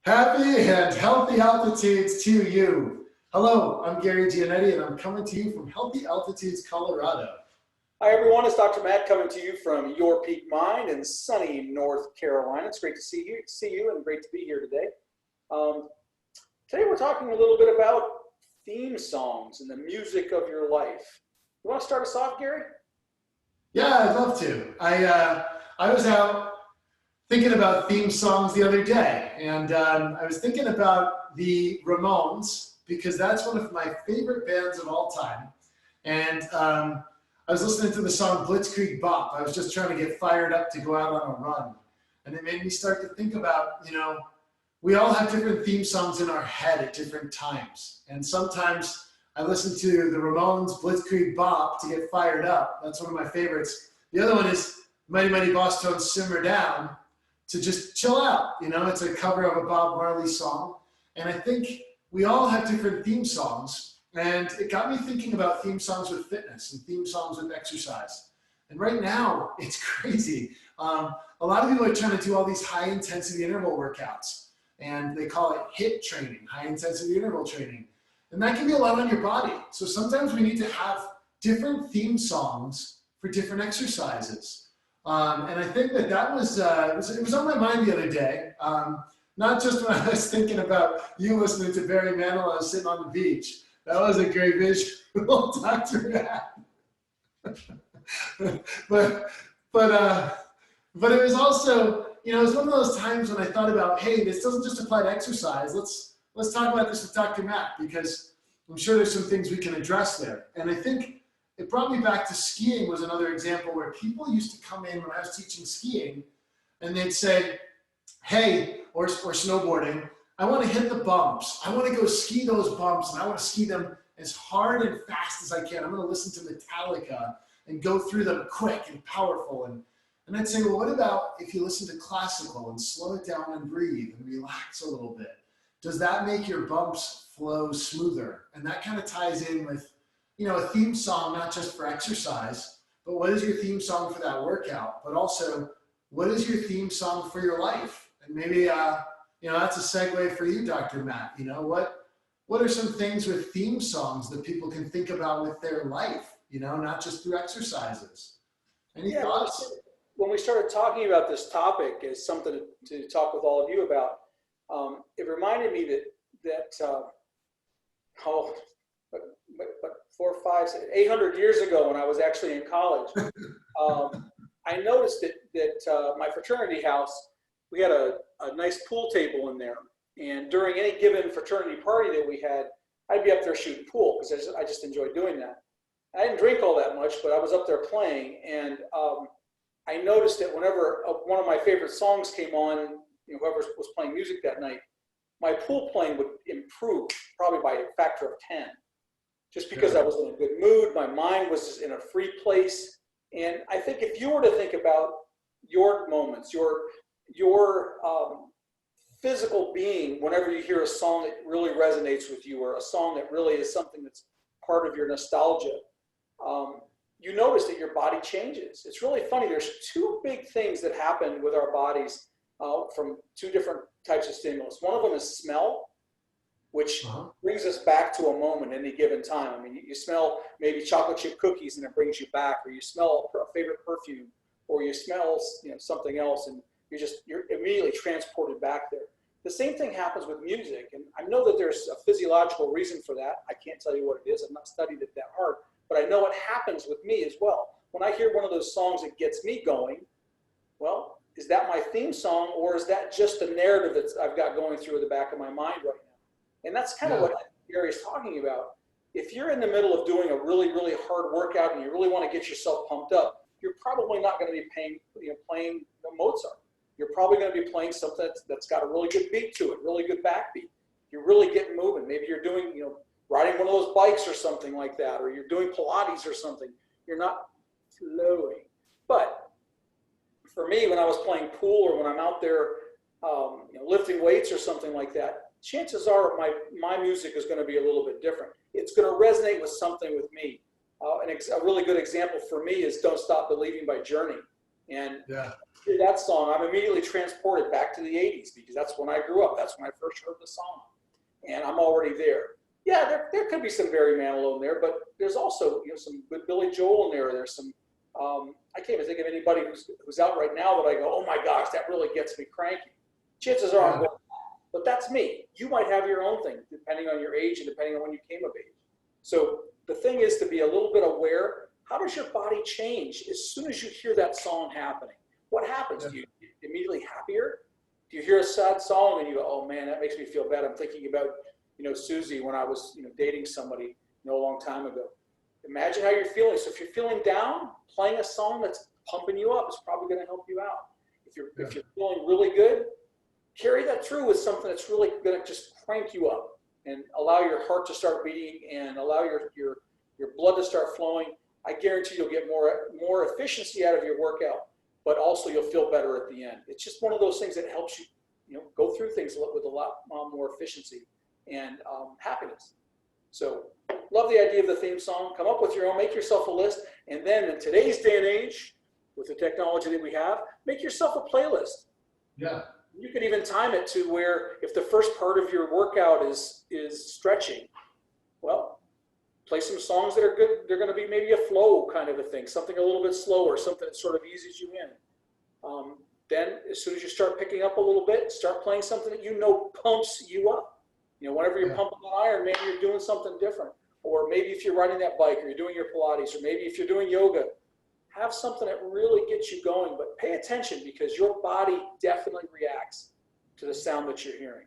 Happy and healthy altitudes to you. Hello, I'm Gary Giannetti, and I'm coming to you from Healthy Altitudes, Colorado. Hi, everyone. It's Dr. Matt coming to you from Your Peak Mind in sunny North Carolina. It's great to see you, and great to be here today. Um, Today, we're talking a little bit about theme songs and the music of your life. You want to start us off, Gary? Yeah, I'd love to. I was out thinking about theme songs the other day, and I was thinking about the Ramones because that's one of my favorite bands of all time. And I was listening to the song Blitzkrieg Bop. I was just trying to get fired up to go out on a run, and it made me start to think about, we all have different theme songs in our head at different times. And sometimes I listen to the Ramones Blitzkrieg Bop to get fired up. That's one of my favorites. The other one is Mighty Mighty Boss Tones Simmer Down to just chill out. It's a cover of a Bob Marley song. And I think we all have different theme songs. And it got me thinking about theme songs with fitness and theme songs with exercise. And right now, it's crazy. A lot of people are trying to do all these high intensity interval workouts. And they call it HIIT training, high intensity interval training. And that can be a lot on your body. So sometimes we need to have different theme songs for different exercises. And I think that it was on my mind the other day. Not just when I was thinking about you listening to Barry Manilow, I was sitting on the beach. That was a great visual, Dr. Matt. but, but it was also, it was one of those times when I thought about, hey, this doesn't just apply to exercise. Let's talk about this with Dr. Matt, because I'm sure there's some things we can address there. And I think it brought me back to skiing was another example where people used to come in when I was teaching skiing and they'd say, hey, or snowboarding, I want to hit the bumps. I want to go ski those bumps and I want to ski them as hard and fast as I can. I'm going to listen to Metallica and go through them quick and powerful. And I'd say, well, what about if you listen to classical and slow it down and breathe and relax a little bit? Does that make your bumps flow smoother? And that kind of ties in with, a theme song, not just for exercise, but what is your theme song for that workout? But also, what is your theme song for your life? And maybe, that's a segue for you, Dr. Matt. What are some things with theme songs that people can think about with their life, not just through exercises? Any thoughts? When we started talking about this topic as something to talk with all of you about, it reminded me that 800 years ago when I was actually in college, I noticed that my fraternity house, we had a nice pool table in there. And during any given fraternity party that we had, I'd be up there shooting pool because I just enjoyed doing that. I didn't drink all that much, but I was up there playing. And I noticed that whenever one of my favorite songs came on, whoever was playing music that night, my pool playing would improve probably by a factor of 10. Just because I was in a good mood, my mind was in a free place. And I think if you were to think about your moments, your physical being, whenever you hear a song that really resonates with you, or a song that really is something that's part of your nostalgia, you notice that your body changes. It's really funny. There's two big things that happen with our bodies from two different types of stimulus. One of them is smell, which brings us back to a moment any given time. I mean, you smell maybe chocolate chip cookies and it brings you back, or you smell a favorite perfume, or you smell something else and you're immediately transported back there. The same thing happens with music, and I know that there's a physiological reason for that. I can't tell you what it is. I've not studied it that hard, but I know it happens with me as well. When I hear one of those songs that gets me going, well, is that my theme song, or is that just the narrative that I've got going through the back of my mind right now? And that's kind of what Gary's talking about. If you're in the middle of doing a really, really hard workout and you really want to get yourself pumped up, you're probably not going to be playing Mozart. You're probably going to be playing something that's got a really good beat to it, really good backbeat. You're really getting moving. Maybe you're doing, riding one of those bikes or something like that, or you're doing Pilates or something. You're not flowing. But for me, when I was playing pool or when I'm out there lifting weights or something like that, chances are my music is going to be a little bit different. It's going to resonate with something with me. A really good example for me is Don't Stop Believing by Journey. And Yeah. hear that song, I'm immediately transported back to the 80s because that's when I grew up. That's when I first heard the song. And I'm already there. Yeah, there could be some Barry Manilow in there, but there's also, some good Billy Joel in there. There's some, I can't even think of anybody who's out right now that I go, oh my gosh, that really gets me cranky. Chances are I'm going, but that's me. You might have your own thing depending on your age and depending on when you came of age. So the thing is to be a little bit aware. How does your body change as soon as you hear that song happening? What happens? Do you get immediately happier? Do you hear a sad song and you go, oh man, that makes me feel bad. I'm thinking about, Susie when I was, dating somebody, a long time ago. Imagine how you're feeling. So if you're feeling down, playing a song that's pumping you up is probably going to help you out. If you're feeling really good, carry that through with something that's really going to just crank you up and allow your heart to start beating and allow your blood to start flowing. I guarantee you'll get more efficiency out of your workout, but also you'll feel better at the end. It's just one of those things that helps you, go through things with a lot more efficiency and happiness. So love the idea of the theme song. Come up with your own, make yourself a list, and then in today's day and age, with the technology that we have, make yourself a playlist. Yeah. You could even time it to where if the first part of your workout is stretching, well, play some songs that are good. They're going to be maybe a flow kind of a thing, something a little bit slower, something that sort of eases you in. Then as soon as you start picking up a little bit, start playing something that pumps you up. Whenever you're pumping an iron, maybe you're doing something different. Or maybe if you're riding that bike or you're doing your Pilates, or maybe if you're doing yoga, have something that really gets you going, but pay attention because your body definitely reacts to the sound that you're hearing.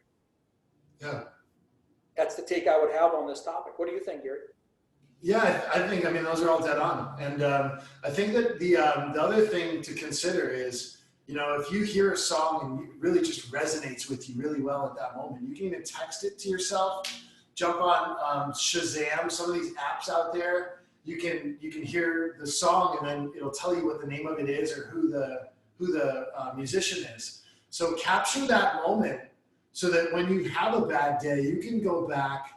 Yeah. That's the take I would have on this topic. What do you think, Gary? Yeah, I think, those are all dead on. And I think that the other thing to consider is, if you hear a song and it really just resonates with you really well at that moment, you can even text it to yourself, jump on Shazam, some of these apps out there. You can hear the song and then it'll tell you what the name of it is or who the musician is. So capture that moment so that when you have a bad day, you can go back,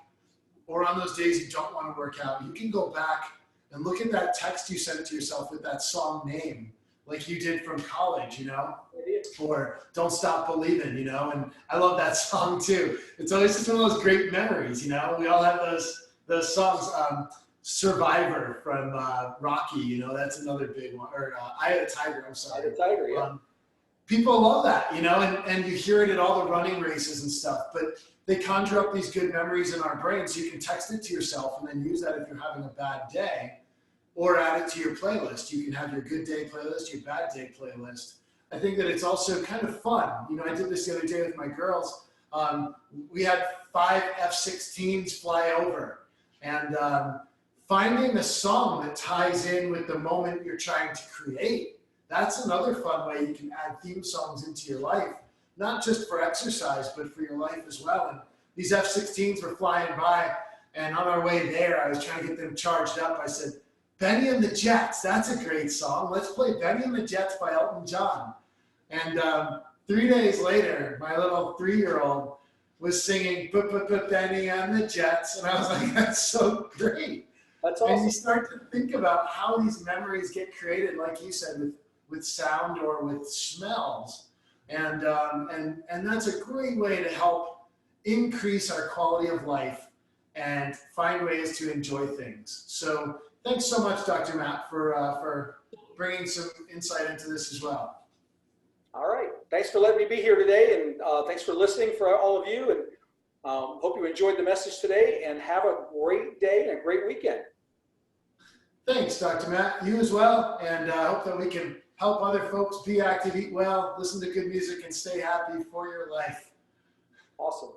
or on those days you don't want to work out, you can go back and look at that text you sent to yourself with that song name, like you did from college, or Don't Stop Believing, and I love that song too. It's always just one of those great memories, we all have those songs. Survivor from Rocky, that's another big one, or Eye of the Tiger, I'm sorry. Eye of the Tiger, yeah. People love that, and you hear it at all the running races and stuff, but they conjure up these good memories in our brains. So you can text it to yourself and then use that if you're having a bad day, or add it to your playlist. You can have your good day playlist, your bad day playlist. I think that it's also kind of fun. I did this the other day with my girls. We had 5 F-16s fly over, and finding a song that ties in with the moment you're trying to create. That's another fun way you can add theme songs into your life, not just for exercise, but for your life as well. And these F-16s were flying by, and on our way there, I was trying to get them charged up. I said, Benny and the Jets, that's a great song. Let's play Benny and the Jets by Elton John. And 3 days later, my little 3-year-old was singing Benny and the Jets. And I was like, that's so great. That's awesome. And you start to think about how these memories get created, like you said, with sound or with smells. And that's a great way to help increase our quality of life and find ways to enjoy things. So thanks so much, Dr. Matt, for bringing some insight into this as well. All right. Thanks for letting me be here today, and thanks for listening for all of you. And hope you enjoyed the message today, and have a great day and a great weekend. Thanks, Dr. Matt. You as well. And I hope that we can help other folks be active, eat well, listen to good music, and stay happy for your life. Awesome.